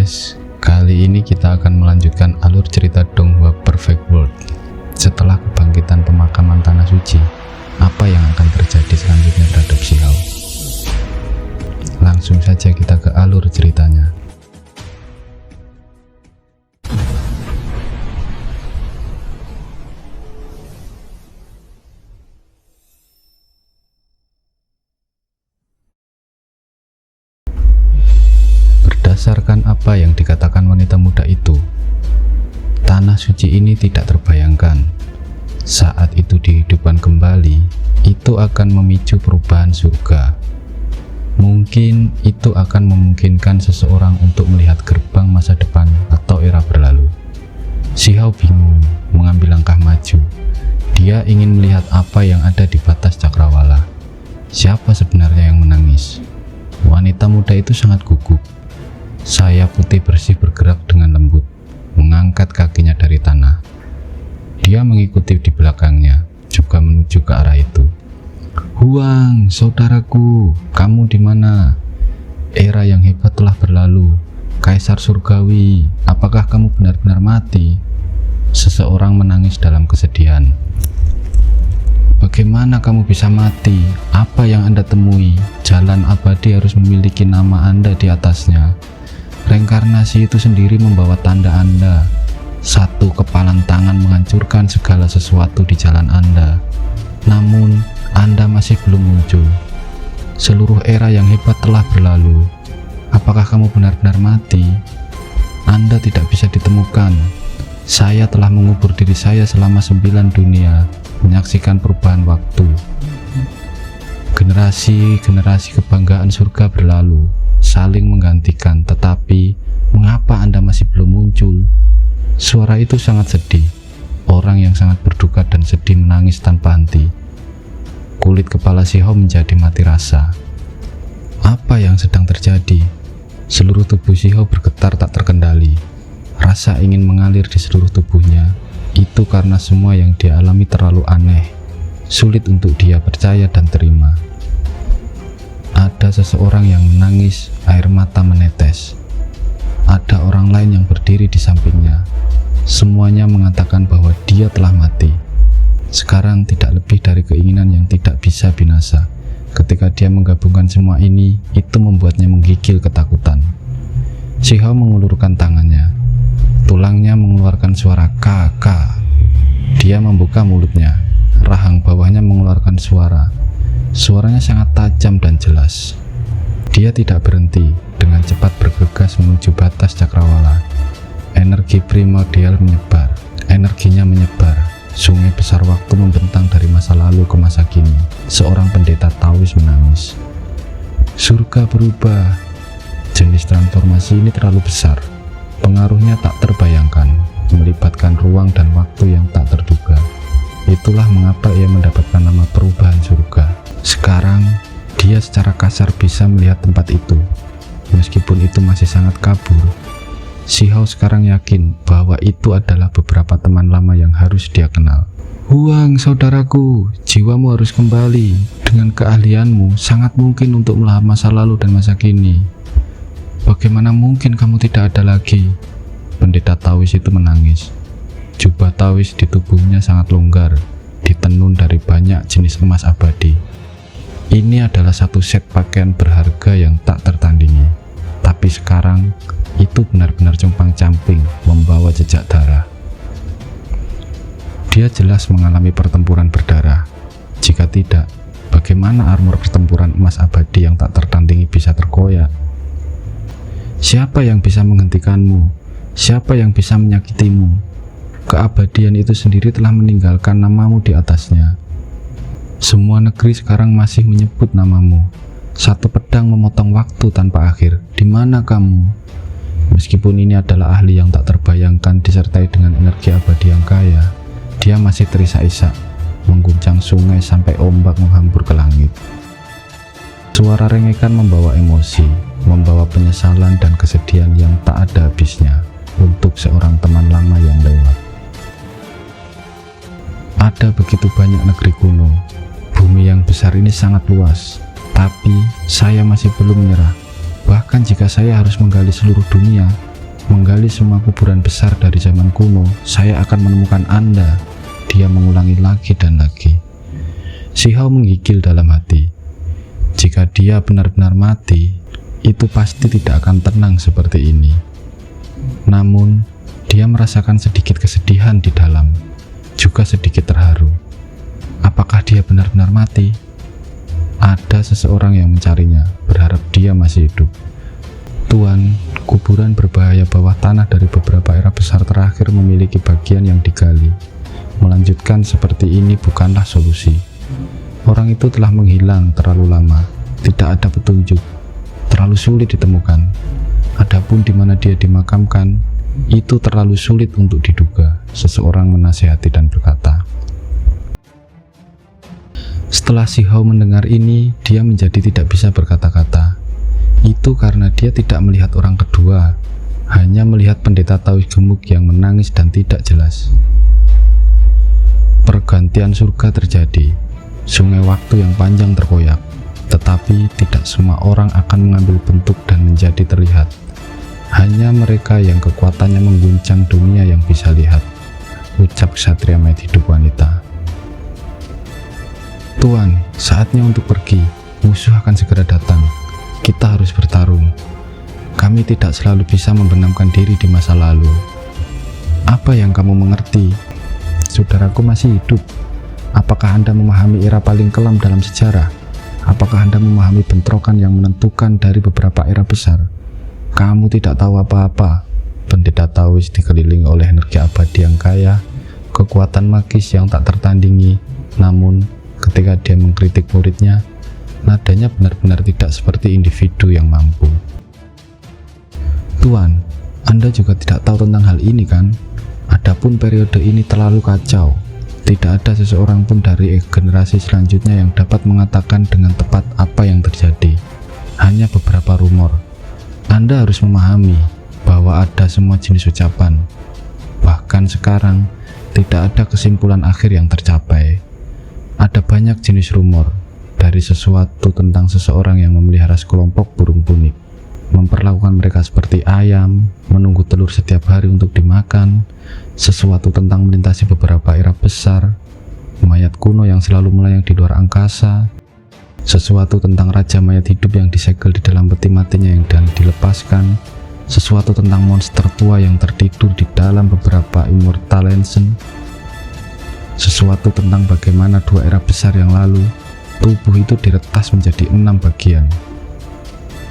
guys, kali ini kita akan melanjutkan alur cerita Donghua Perfect World. Setelah kebangkitan pemakaman tanah suci, apa yang akan terjadi selanjutnya terhadap Xiao? Langsung saja kita ke alur ceritanya. Berdasarkan apa yang dikatakan wanita muda itu, tanah suci ini tidak terbayangkan. Saat itu dihidupkan kembali, itu akan memicu perubahan surga. Mungkin itu akan memungkinkan seseorang untuk melihat gerbang masa depan atau era berlalu. Xiao bingung mengambil langkah maju. Dia ingin melihat apa yang ada di batas cakrawala. Siapa sebenarnya yang menangis? Wanita muda itu sangat gugup. Sayap putih bersih bergerak dengan lembut, mengangkat kakinya dari tanah. Dia mengikuti di belakangnya, juga menuju ke arah itu. Huang, saudaraku, kamu di mana? Era yang hebat telah berlalu. Kaisar surgawi, apakah kamu benar-benar mati? Seseorang menangis dalam kesedihan. Bagaimana kamu bisa mati? Apa yang Anda temui? Jalan abadi harus memiliki nama Anda di atasnya. Reinkarnasi itu sendiri membawa tanda Anda. Satu kepalan tangan menghancurkan segala sesuatu di jalan Anda. Namun, Anda masih belum muncul. Seluruh era yang hebat telah berlalu. Apakah kamu benar-benar mati? Anda tidak bisa ditemukan. Saya telah mengubur diri saya selama 9 dunia, menyaksikan perubahan waktu. Generasi-generasi kebanggaan surga berlalu, saling menggantikan, tetapi mengapa Anda masih belum muncul? Suara itu sangat sedih. Orang yang sangat berduka dan sedih menangis tanpa henti. Kulit kepala Xiao menjadi mati rasa. Apa yang sedang terjadi? Seluruh tubuh Xiao bergetar tak terkendali. Rasa ingin mengalir di seluruh tubuhnya. Itu karena semua yang dia alami terlalu aneh. Sulit untuk dia percaya dan terima. Ada seseorang yang menangis, air mata menetes. Ada orang lain yang berdiri di sampingnya. Semuanya mengatakan bahwa dia telah mati. Sekarang tidak lebih dari keinginan yang tidak bisa binasa. Ketika dia menggabungkan semua ini, itu membuatnya menggigil ketakutan. Xiao mengulurkan tangannya. Tulangnya mengeluarkan suara kaka. Dia membuka mulutnya. Rahang bawahnya mengeluarkan suara. Suaranya sangat tajam dan jelas. Dia tidak berhenti, dengan cepat bergegas menuju batas cakrawala. Energi primordial menyebar, energinya menyebar. Sungai besar waktu membentang dari masa lalu ke masa kini. Seorang pendeta Taois menangis. Surga berubah. Jenis transformasi ini terlalu besar. Pengaruhnya tak terbayangkan, melibatkan ruang dan waktu yang tak terduga. Itulah mengapa ia mendapatkan nama perubahan surga. Sekarang, dia secara kasar bisa melihat tempat itu. Meskipun itu masih sangat kabur, Xiao sekarang yakin bahwa itu adalah beberapa teman lama yang harus dia kenal. Huang, saudaraku, jiwamu harus kembali. Dengan keahlianmu, sangat mungkin untuk melihat masa lalu dan masa kini. Bagaimana mungkin kamu tidak ada lagi? Pendeta Taois itu menangis. Jubah Taois di tubuhnya sangat longgar, ditenun dari banyak jenis emas abadi. Ini adalah satu set pakaian berharga yang tak tertandingi. Tapi sekarang, itu benar-benar compang-camping, membawa jejak darah. Dia jelas mengalami pertempuran berdarah. Jika tidak, bagaimana armor pertempuran emas abadi yang tak tertandingi bisa terkoyak? Siapa yang bisa menghentikanmu? Siapa yang bisa menyakitimu? Keabadian itu sendiri telah meninggalkan namamu di atasnya. Semua negeri sekarang masih menyebut namamu. Satu pedang memotong waktu tanpa akhir. Di mana kamu? Meskipun ini adalah ahli yang tak terbayangkan disertai dengan energi abadi yang kaya, dia masih terisak-isak, mengguncang sungai sampai ombak menghambur ke langit. Suara rengekan membawa emosi, membawa penyesalan dan kesedihan yang tak ada habisnya untuk seorang teman lama yang lewat. Ada begitu banyak negeri kuno. Bumi yang besar ini sangat luas, tapi saya masih belum menyerah. Bahkan jika saya harus menggali seluruh dunia, Menggali semua kuburan besar dari zaman kuno, saya akan menemukan Anda. Dia mengulangi lagi dan lagi. Si Hao menggigil dalam hati. Jika dia benar-benar mati, itu pasti tidak akan tenang seperti ini. Namun, dia merasakan sedikit kesedihan di dalam, juga sedikit terharu. Apakah dia benar-benar mati? Ada seseorang yang mencarinya, berharap dia masih hidup. Tuan, kuburan berbahaya bawah tanah dari beberapa era besar terakhir memiliki bagian yang digali. Melanjutkan seperti ini bukanlah solusi. Orang itu telah menghilang terlalu lama, tidak ada petunjuk, terlalu sulit ditemukan. Adapun di mana dia dimakamkan, itu terlalu sulit untuk diduga, seseorang menasihati dan berkata. Setelah si Hao mendengar ini, dia menjadi tidak bisa berkata-kata. Itu karena dia tidak melihat orang kedua, hanya melihat pendeta Taois gemuk yang menangis dan tidak jelas. Pergantian surga terjadi, sungai waktu yang panjang terkoyak, tetapi tidak semua orang akan mengambil bentuk dan menjadi terlihat. Hanya mereka yang kekuatannya mengguncang dunia yang bisa lihat, ucap ksatria mayat hidup wanita. Tuan, saatnya untuk pergi. Musuh akan segera datang. Kita harus bertarung. Kami tidak selalu bisa membenamkan diri di masa lalu. Apa yang kamu mengerti? Saudaraku masih hidup. Apakah Anda memahami era paling kelam dalam sejarah? Apakah Anda memahami bentrokan yang menentukan dari beberapa era besar? Kamu tidak tahu apa-apa. Pendeta Taois dikelilingi oleh energi abadi yang kaya, kekuatan magis yang tak tertandingi. Namun, ketika dia mengkritik muridnya, nadanya benar-benar tidak seperti individu yang mampu. Tuan, Anda juga tidak tahu tentang hal ini kan? Adapun periode ini terlalu kacau. Tidak ada seseorang pun dari generasi selanjutnya yang dapat mengatakan dengan tepat apa yang terjadi. Hanya beberapa rumor. Anda harus memahami bahwa ada semua jenis ucapan. Bahkan sekarang, tidak ada kesimpulan akhir yang tercapai. Ada banyak jenis rumor, dari sesuatu tentang seseorang yang memelihara sekelompok burung punik, memperlakukan mereka seperti ayam, menunggu telur setiap hari untuk dimakan, sesuatu tentang melintasi beberapa era besar, mayat kuno yang selalu melayang di luar angkasa, sesuatu tentang raja mayat hidup yang disegel di dalam peti matinya yang dan dilepaskan, sesuatu tentang monster tua yang tertidur di dalam beberapa immortal lensen, sesuatu tentang bagaimana dua era besar yang lalu tubuh itu diretas menjadi 6 bagian.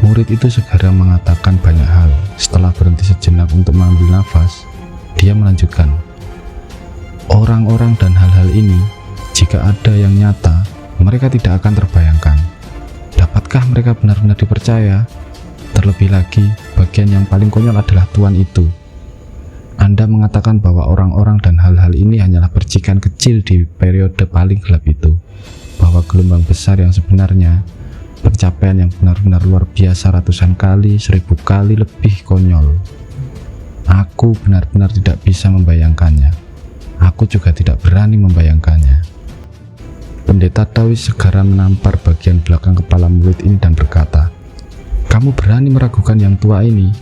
Murid itu segera mengatakan banyak hal. Setelah berhenti sejenak untuk mengambil nafas, dia melanjutkan. Orang-orang dan hal-hal ini, jika ada yang nyata, mereka tidak akan terbayangkan. Dapatkah mereka benar-benar dipercaya? Terlebih lagi, bagian yang paling konyol adalah Tuan itu. Anda mengatakan bahwa orang-orang dan hal-hal ini hanyalah percikan kecil di periode paling gelap itu, bahwa gelombang besar yang sebenarnya, pencapaian yang benar-benar luar biasa ratusan kali, 1000 kali lebih konyol. Aku benar-benar tidak bisa membayangkannya. Aku juga tidak berani membayangkannya. Pendeta Taois segera menampar bagian belakang kepala murid ini dan berkata, "Kamu berani meragukan yang tua ini?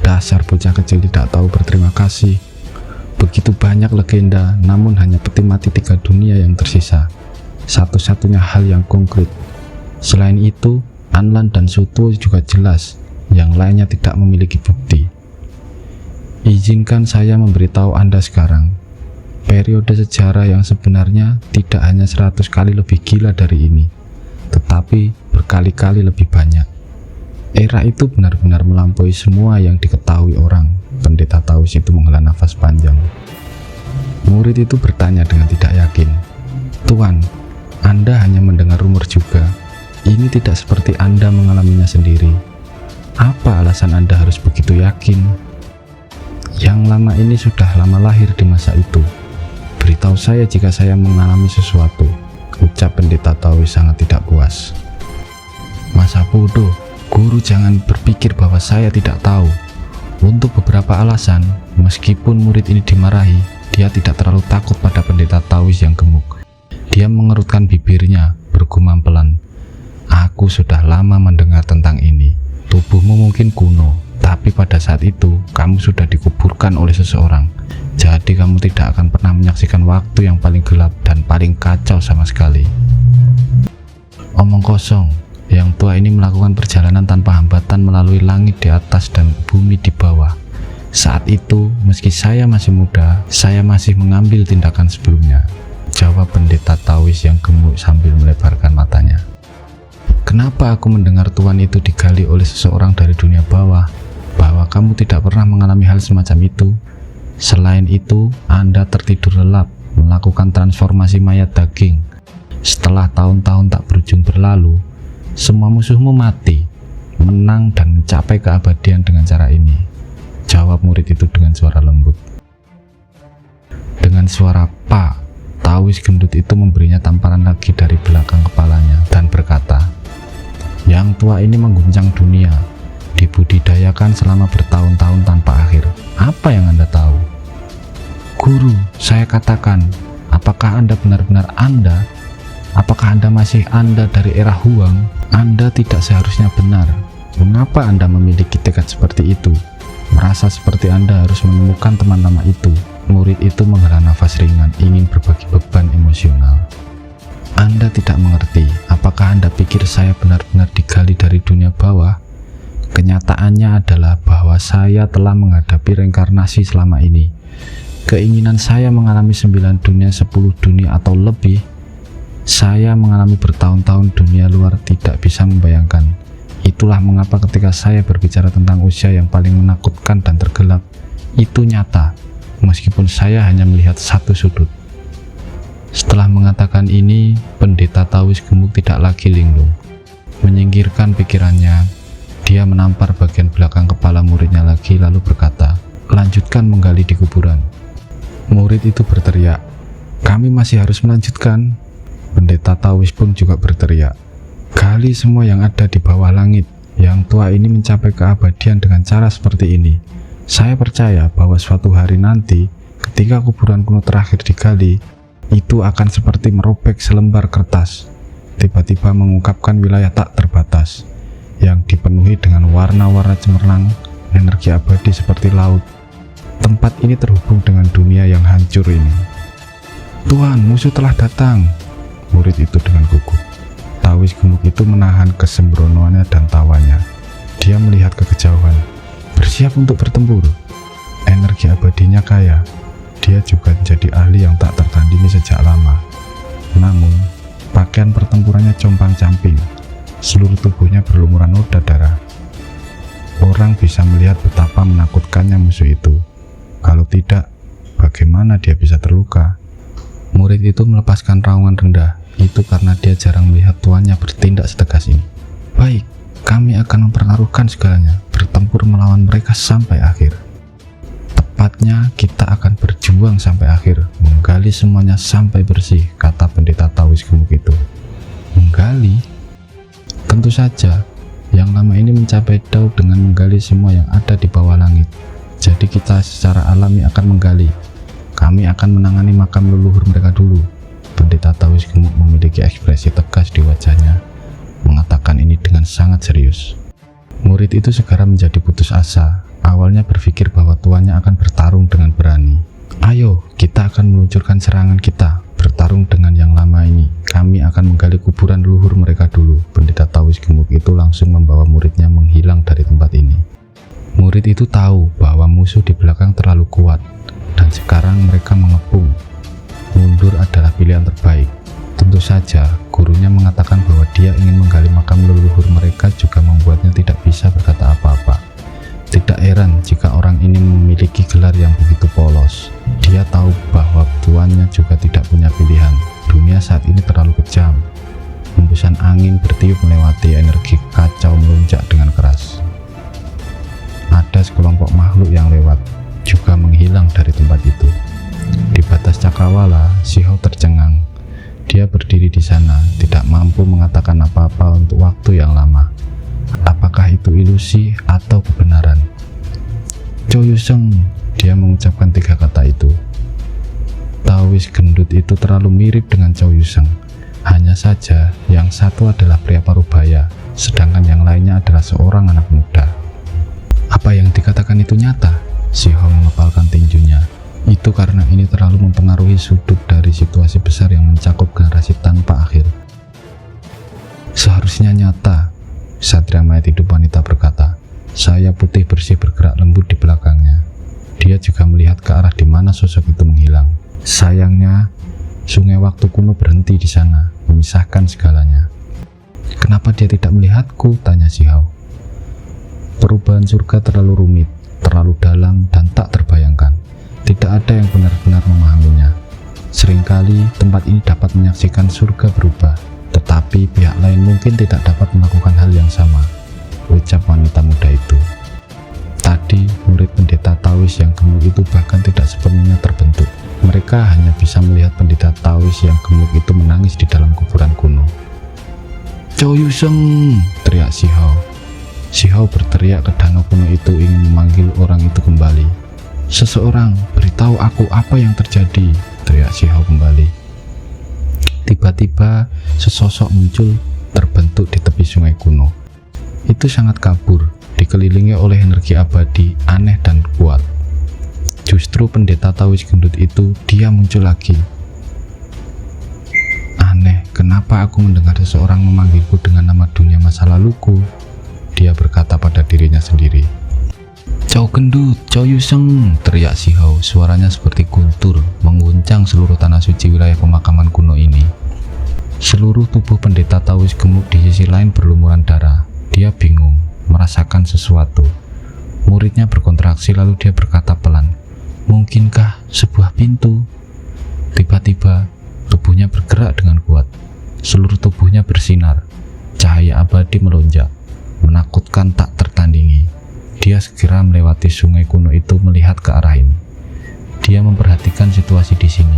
Dasar bocah kecil tidak tahu berterima kasih. Begitu banyak legenda, namun hanya peti mati 3 dunia yang tersisa. Satu-satunya hal yang konkret. Selain itu, Anlan dan Sutuo juga jelas, yang lainnya tidak memiliki bukti. Izinkan saya memberitahu Anda sekarang, periode sejarah yang sebenarnya tidak hanya 100 kali lebih gila dari ini, tetapi berkali-kali lebih banyak. Era itu benar-benar melampaui semua yang diketahui orang." Pendeta Taois itu menghela nafas panjang. Murid itu bertanya dengan tidak yakin, "Tuan, Anda hanya mendengar rumor juga. Ini tidak seperti Anda mengalaminya sendiri. Apa alasan Anda harus begitu yakin?" "Yang lama ini sudah lama lahir di masa itu. Beritahu saya jika saya mengalami sesuatu," ucap pendeta Taois sangat tidak puas. "Masa bodoh, guru jangan berpikir bahwa saya tidak tahu." Untuk beberapa alasan, meskipun murid ini dimarahi, dia tidak terlalu takut pada pendeta Taois yang gemuk. Dia mengerutkan bibirnya, bergumam pelan, "Aku sudah lama mendengar tentang ini. Tubuhmu mungkin kuno, Tapi pada saat itu, kamu sudah dikuburkan oleh seseorang. Jadi kamu tidak akan pernah menyaksikan waktu yang paling gelap dan paling kacau sama sekali. Omong kosong. Yang tua ini melakukan perjalanan tanpa hambatan melalui langit di atas dan bumi di bawah. Saat itu, meski saya masih muda, saya masih mengambil tindakan sebelumnya, jawab pendeta Taois yang gemuk sambil melebarkan matanya. Kenapa aku mendengar Tuhan itu digali oleh seseorang dari dunia bawah, bahwa kamu tidak pernah mengalami hal semacam itu? Selain itu, Anda tertidur lelap, melakukan transformasi mayat daging. Setelah tahun-tahun tak berujung berlalu, semua musuhmu mati, menang dan mencapai keabadian dengan cara ini, jawab murid itu dengan suara lembut. Dengan suara "Pak", Taois gendut itu memberinya tamparan lagi dari belakang kepalanya dan berkata, "Yang tua ini mengguncang dunia, dibudidayakan selama bertahun-tahun tanpa akhir. Apa yang Anda tahu?" "Guru," saya katakan, "apakah Anda benar-benar Anda? Apakah Anda masih Anda dari era Huang? Anda tidak seharusnya benar. Mengapa Anda memiliki tekad seperti itu? Merasa seperti Anda harus menemukan teman lama itu." Murid itu menghela nafas ringan, ingin berbagi beban emosional. "Anda tidak mengerti. Apakah Anda pikir saya benar-benar digali dari dunia bawah? Kenyataannya adalah bahwa saya telah menghadapi reinkarnasi selama ini. Keinginan saya mengalami 9 dunia, 10 dunia atau lebih. Saya mengalami bertahun-tahun dunia luar tidak bisa membayangkan. Itulah mengapa ketika saya berbicara tentang usia yang paling menakutkan dan tergelap, itu nyata, meskipun saya hanya melihat satu sudut." Setelah mengatakan ini, pendeta Taois gemuk tidak lagi linglung. Menyingkirkan pikirannya, dia menampar bagian belakang kepala muridnya lagi lalu berkata, "Lanjutkan menggali di kuburan." Murid itu berteriak, "Kami masih harus melanjutkan." Pendeta Taois pun juga berteriak, "Gali semua yang ada di bawah langit. Yang tua ini mencapai keabadian dengan cara seperti ini. Saya percaya bahwa suatu hari nanti, ketika kuburan kuno terakhir digali, itu akan seperti merobek selembar kertas, tiba-tiba mengungkapkan wilayah tak terbatas, yang dipenuhi dengan warna-warna cemerlang, energi abadi seperti laut. Tempat ini terhubung dengan dunia yang hancur ini." "Tuhan, musuh telah datang," murid itu dengan gugup. Taois gemuk itu menahan kesembronoannya dan tawanya. Dia melihat ke kejauhan, bersiap untuk bertempur. Energi abadinya kaya. Dia juga menjadi ahli yang tak tertandingi sejak lama. Namun, pakaian pertempurannya compang-camping. Seluruh tubuhnya berlumuran noda darah. Orang bisa melihat betapa menakutkannya musuh itu. Kalau tidak, bagaimana dia bisa terluka? Murid itu melepaskan raungan rendah. Itu karena dia jarang melihat tuannya bertindak setegas ini. "Baik, kami akan mempertaruhkan segalanya, bertempur melawan mereka sampai akhir. Tepatnya, kita akan berjuang sampai akhir, menggali semuanya sampai bersih," kata pendeta Taois gemuk itu. "Menggali? Tentu saja, yang lama ini mencapai Dao dengan menggali semua yang ada di bawah langit. Jadi kita secara alami akan menggali. Kami akan menangani makam leluhur mereka dulu." Pendeta Taois gemuk memiliki ekspresi tegas di wajahnya, mengatakan ini dengan sangat serius. Murid itu segera menjadi putus asa. Awalnya berpikir bahwa tuannya akan bertarung dengan berani. "Ayo, kita akan meluncurkan serangan kita, bertarung dengan yang lama ini. Kami akan menggali kuburan leluhur mereka dulu." Pendeta Taois gemuk itu langsung membawa muridnya menghilang dari tempat ini. Murid itu tahu bahwa musuh di belakang terlalu kuat, dan sekarang mereka mengepung. Mundur adalah pilihan terbaik. Tentu saja, gurunya mengatakan bahwa dia ingin menggali makam leluhur mereka juga membuatnya tidak bisa berkata apa-apa. Tidak heran jika orang ini memiliki gelar yang begitu polos. Dia tahu bahwa tuannya juga tidak punya pilihan. Dunia saat ini terlalu kejam. Hembusan angin bertiup melewati energi kacau melonjak dengan keras. Ada sekelompok makhluk yang lewat, juga menghilang dari tempat itu. Di batas cakrawala, Shiho tercengang. Dia berdiri di sana, tidak mampu mengatakan apa-apa untuk waktu yang lama. Apakah itu ilusi atau kebenaran? "Choyuseng," dia mengucapkan 3 kata itu. Taois gendut itu terlalu mirip dengan Choyuseng. Hanya saja, yang satu adalah pria parubaya, sedangkan yang lainnya adalah seorang anak muda. Apa yang dikatakan itu nyata? Xiao mengepalkan tinjunya. Itu karena ini terlalu mempengaruhi sudut dari situasi besar yang mencakup generasi tanpa akhir. Seharusnya nyata, Satria mayat hidup wanita berkata. Saya putih bersih bergerak lembut di belakangnya. Dia juga melihat ke arah di mana sosok itu menghilang. Sayangnya, sungai waktu kuno berhenti di sana, memisahkan segalanya. Kenapa dia tidak melihatku? Tanya Xiao. Perubahan surga terlalu rumit, terlalu dalam dan tak terbayangkan. Tidak ada yang benar-benar memahaminya. Seringkali tempat ini dapat menyaksikan surga berubah, tetapi pihak lain mungkin tidak dapat melakukan hal yang sama, ucap wanita muda itu. Tadi, murid pendeta Taois yang gemuk itu bahkan tidak sepenuhnya terbentuk. Mereka hanya bisa melihat pendeta Taois yang gemuk itu menangis di dalam kuburan kuno. Chou Yuseng, teriak Xiao. Xiao berteriak ke danau kuno itu ingin memanggil orang itu kembali. Seseorang, beritahu aku apa yang terjadi, teriak Xiao kembali. Tiba-tiba, sesosok muncul terbentuk di tepi sungai kuno. Itu sangat kabur, dikelilingi oleh energi abadi, aneh dan kuat. Justru pendeta Taois gendut itu, dia muncul lagi. Aneh, kenapa aku mendengar seseorang memanggilku dengan nama dunia masa laluku? Dia berkata pada dirinya sendiri. Chou gendut, Chou Yuseng, teriak Xiao, suaranya seperti guntur, mengguncang seluruh tanah suci wilayah pemakaman kuno ini. Seluruh tubuh pendeta Taois gemuk di sisi lain berlumuran darah. Dia bingung, merasakan sesuatu. Muridnya berkontraksi lalu dia berkata pelan, mungkinkah sebuah pintu? Tiba-tiba, tubuhnya bergerak dengan kuat. Seluruh tubuhnya bersinar. Cahaya abadi melonjak, menakutkan tak tertandingi. Dia segera melewati sungai kuno itu melihat ke arah ini. Dia memperhatikan situasi di sini.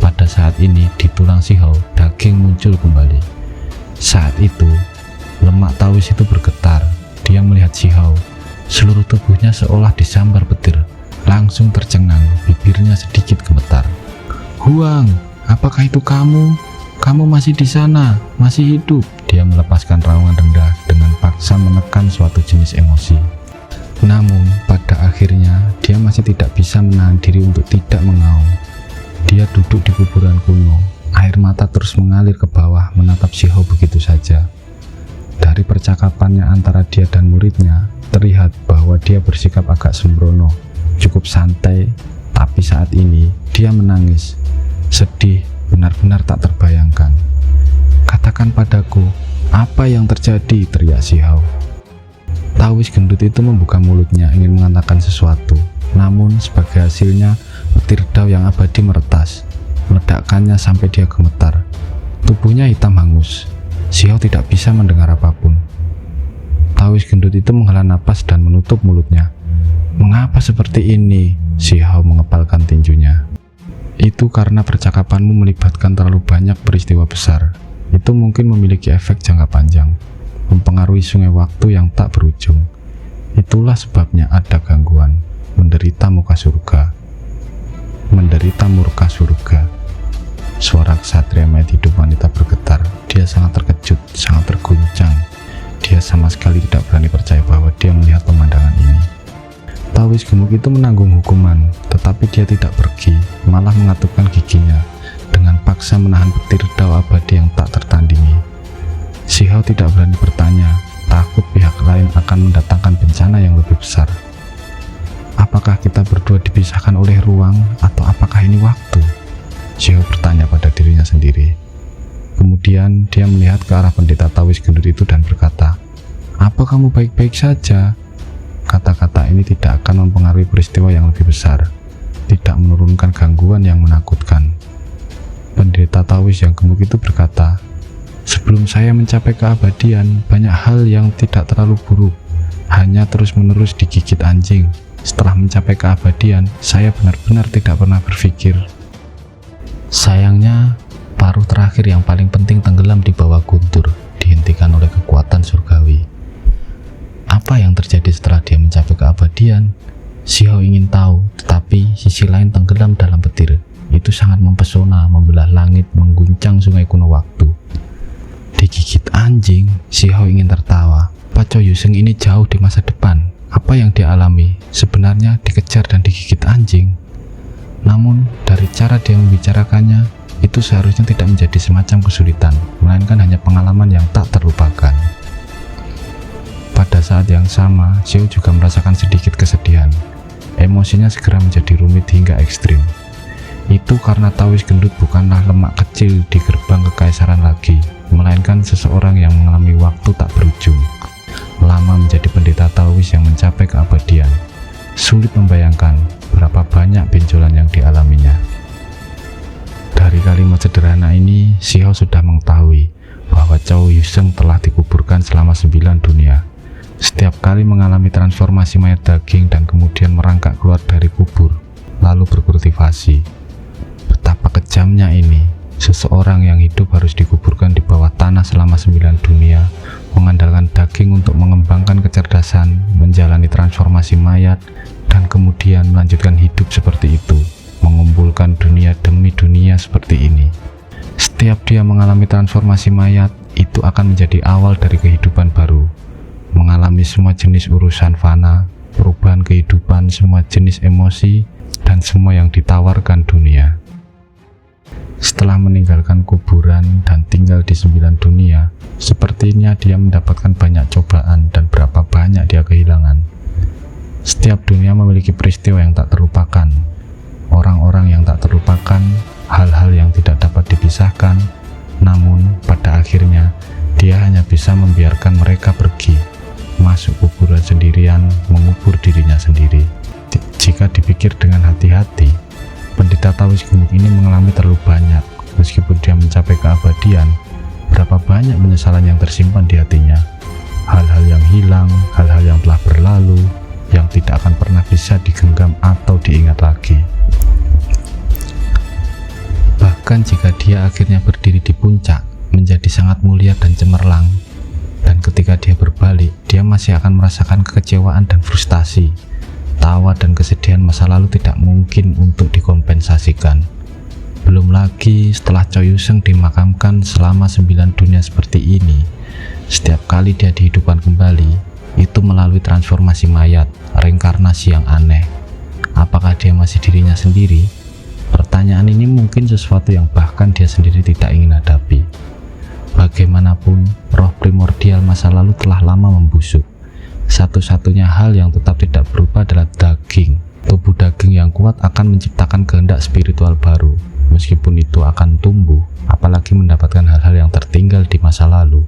Pada saat ini, di tulang Xiao, daging muncul kembali. Saat itu, lemak Taois itu bergetar. Dia melihat Xiao. Seluruh tubuhnya seolah disambar petir. Langsung tercengang, bibirnya sedikit gemetar. Huang, apakah itu kamu? Kamu masih di sana, masih hidup. Dia melepaskan raungan rendah dengan paksa menekan suatu jenis emosi. Namun, pada akhirnya, dia masih tidak bisa menahan diri untuk tidak mengaum. Dia duduk di kuburan kuno. Air mata terus mengalir ke bawah menatap Xiao begitu saja. Dari percakapannya antara dia dan muridnya, terlihat bahwa dia bersikap agak sembrono, cukup santai, tapi saat ini dia menangis, sedih, benar-benar tak terbayangkan. Katakan padaku, apa yang terjadi? Teriak Xiao. Taois gendut itu membuka mulutnya ingin mengatakan sesuatu, namun sebagai hasilnya, petir dao yang abadi meretas, meledakkannya sampai dia gemetar. Tubuhnya hitam hangus. Xiao tidak bisa mendengar apapun. Taois gendut itu menghela napas dan menutup mulutnya. Mengapa seperti ini? Xiao mengepalkan tinjunya. Itu karena percakapanmu melibatkan terlalu banyak peristiwa besar. Itu mungkin memiliki efek jangka panjang, mempengaruhi sungai waktu yang tak berujung. Itulah sebabnya ada gangguan, menderita murka surga. Suara ksatria mayat hidup wanita bergetar. Dia sangat terkejut, sangat terguncang. Dia sama sekali tidak berani percaya bahwa dia melihat pemandangan ini. Taois gemuk itu menanggung hukuman, tetapi dia tidak pergi, malah mengatupkan giginya dengan paksa menahan petir dao abadi yang tak tertandingi. Xiao tidak berani bertanya, takut pihak lain akan mendatangkan bencana yang lebih besar. Apakah kita berdua dipisahkan oleh ruang, atau apakah ini waktu? Xiao bertanya pada dirinya sendiri. Kemudian dia melihat ke arah pendeta Taois gendut itu dan berkata, apa kamu baik-baik saja? Kata-kata ini tidak akan mempengaruhi peristiwa yang lebih besar, tidak menurunkan gangguan yang menakutkan. Pendeta Taois yang gemuk itu berkata, sebelum saya mencapai keabadian, banyak hal yang tidak terlalu buruk, hanya terus-menerus digigit anjing. Setelah mencapai keabadian, saya benar-benar tidak pernah berpikir. Sayangnya, paruh terakhir yang paling penting tenggelam di bawah guntur, dihentikan oleh kekuatan surgawi. Apa yang terjadi setelah dia mencapai keabadian? Xiao ingin tahu, tetapi sisi lain tenggelam dalam petir. Itu sangat mempesona, membelah langit, mengguncang sungai kuno waktu. Digigit anjing, Xiao ingin tertawa. Pak Chou Yuseng ini jauh di masa depan. Apa yang dia alami sebenarnya dikejar dan digigit anjing. Namun dari cara dia membicarakannya, itu seharusnya tidak menjadi semacam kesulitan, melainkan hanya pengalaman yang tak terlupakan. Pada saat yang sama, Xiao juga merasakan sedikit kesedihan. Emosinya segera menjadi rumit hingga ekstrim. Itu karena Taois gendut bukanlah lemak kecil di gerbang kekaisaran lagi, melainkan seseorang yang mengalami waktu tak berujung. Lama menjadi pendeta Taois yang mencapai keabadian. Sulit membayangkan berapa banyak benjolan yang dialaminya. Dari kalimat sederhana ini, Xiao sudah mengetahui bahwa Cao Yuseng telah dikuburkan selama 9 dunia. Setiap kali mengalami transformasi mayat daging dan kemudian merangkak keluar dari kubur, lalu berkultivasi. Betapa kejamnya ini, seseorang yang hidup harus dikuburkan di bawah tanah selama 9 dunia, mengandalkan daging untuk mengembangkan kecerdasan, menjalani transformasi mayat, dan kemudian melanjutkan hidup seperti itu, mengumpulkan dunia demi dunia seperti ini. Setiap dia mengalami transformasi mayat, itu akan menjadi awal dari kehidupan baru. Mengalami semua jenis urusan fana, perubahan kehidupan, semua jenis emosi, dan semua yang ditawarkan dunia. Setelah meninggalkan kuburan dan tinggal di 9 dunia, sepertinya dia mendapatkan banyak cobaan dan berapa banyak dia kehilangan. Setiap dunia memiliki peristiwa yang tak terlupakan, orang-orang yang tak terlupakan, hal-hal yang tidak dapat dipisahkan, namun pada akhirnya dia hanya bisa membiarkan mereka pergi, masuk kuburan sendirian, mengubur dirinya sendiri. Jika dipikir dengan hati-hati, pendeta Taois gemuk ini mengalami terlalu banyak. Meskipun dia mencapai keabadian, berapa banyak penyesalan yang tersimpan di hatinya, hal-hal yang hilang, hal-hal yang telah berlalu, yang tidak akan pernah bisa digenggam atau diingat lagi. Bahkan jika dia akhirnya berdiri di puncak, menjadi sangat mulia dan cemerlang, dan ketika dia berbalik, dia masih akan merasakan kekecewaan dan frustasi. Tawa dan kesedihan masa lalu tidak mungkin untuk dikompensasikan. Belum lagi setelah Cao Yuseng dimakamkan selama 9 dunia seperti ini, setiap kali dia dihidupkan kembali, itu melalui transformasi mayat, reinkarnasi yang aneh. Apakah dia masih dirinya sendiri? Pertanyaan ini mungkin sesuatu yang bahkan dia sendiri tidak ingin hadapi. Bagaimanapun, roh primordial masa lalu telah lama membusuk. Satu-satunya hal yang tetap tidak berubah adalah daging. Tubuh daging yang kuat akan menciptakan kehendak spiritual baru. Meskipun itu akan tumbuh, apalagi mendapatkan hal-hal yang tertinggal di masa lalu,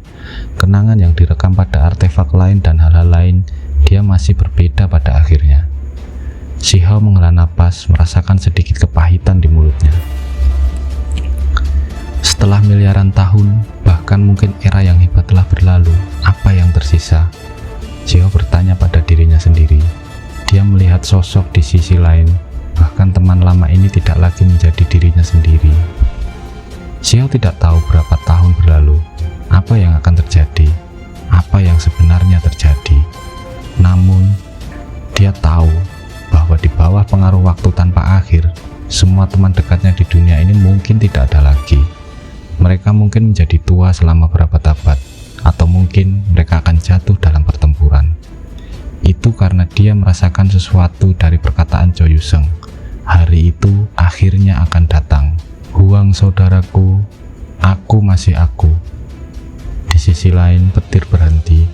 kenangan yang direkam pada artefak lain dan hal-hal lain, dia masih berbeda pada akhirnya. Xiao menghela napas, merasakan sedikit kepahitan di mulutnya. Setelah miliaran tahun, bahkan mungkin era yang hebat telah berlalu, apa yang tersisa? Xiao bertanya pada dirinya sendiri. Dia melihat sosok di sisi lain, bahkan teman lama ini tidak lagi menjadi dirinya sendiri. Xiao tidak tahu berapa tahun berlalu, apa yang akan terjadi, apa yang sebenarnya terjadi. Namun, dia tahu bahwa di bawah pengaruh waktu tanpa akhir, semua teman dekatnya di dunia ini mungkin tidak ada lagi. Mereka mungkin menjadi tua selama berabad-abad, atau mungkin mereka akan jatuh dalam pertempuran. Itu karena dia merasakan sesuatu dari perkataan Cao Yuseng. Hari itu akhirnya akan datang. Huang saudaraku, aku masih aku. Di sisi lain, petir berhenti.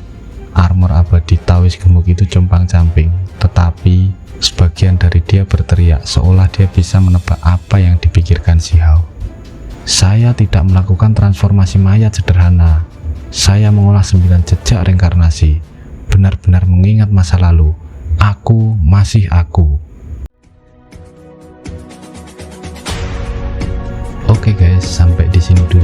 Armor abadi Taois gemuk itu compang-camping, tetapi sebagian dari dia berteriak seolah dia bisa menebak apa yang dipikirkan Xiao. Saya tidak melakukan transformasi mayat sederhana. Saya mengolah 9 jejak reinkarnasi, benar-benar mengingat masa lalu. Aku masih aku. Oke guys, sampai di sini dulu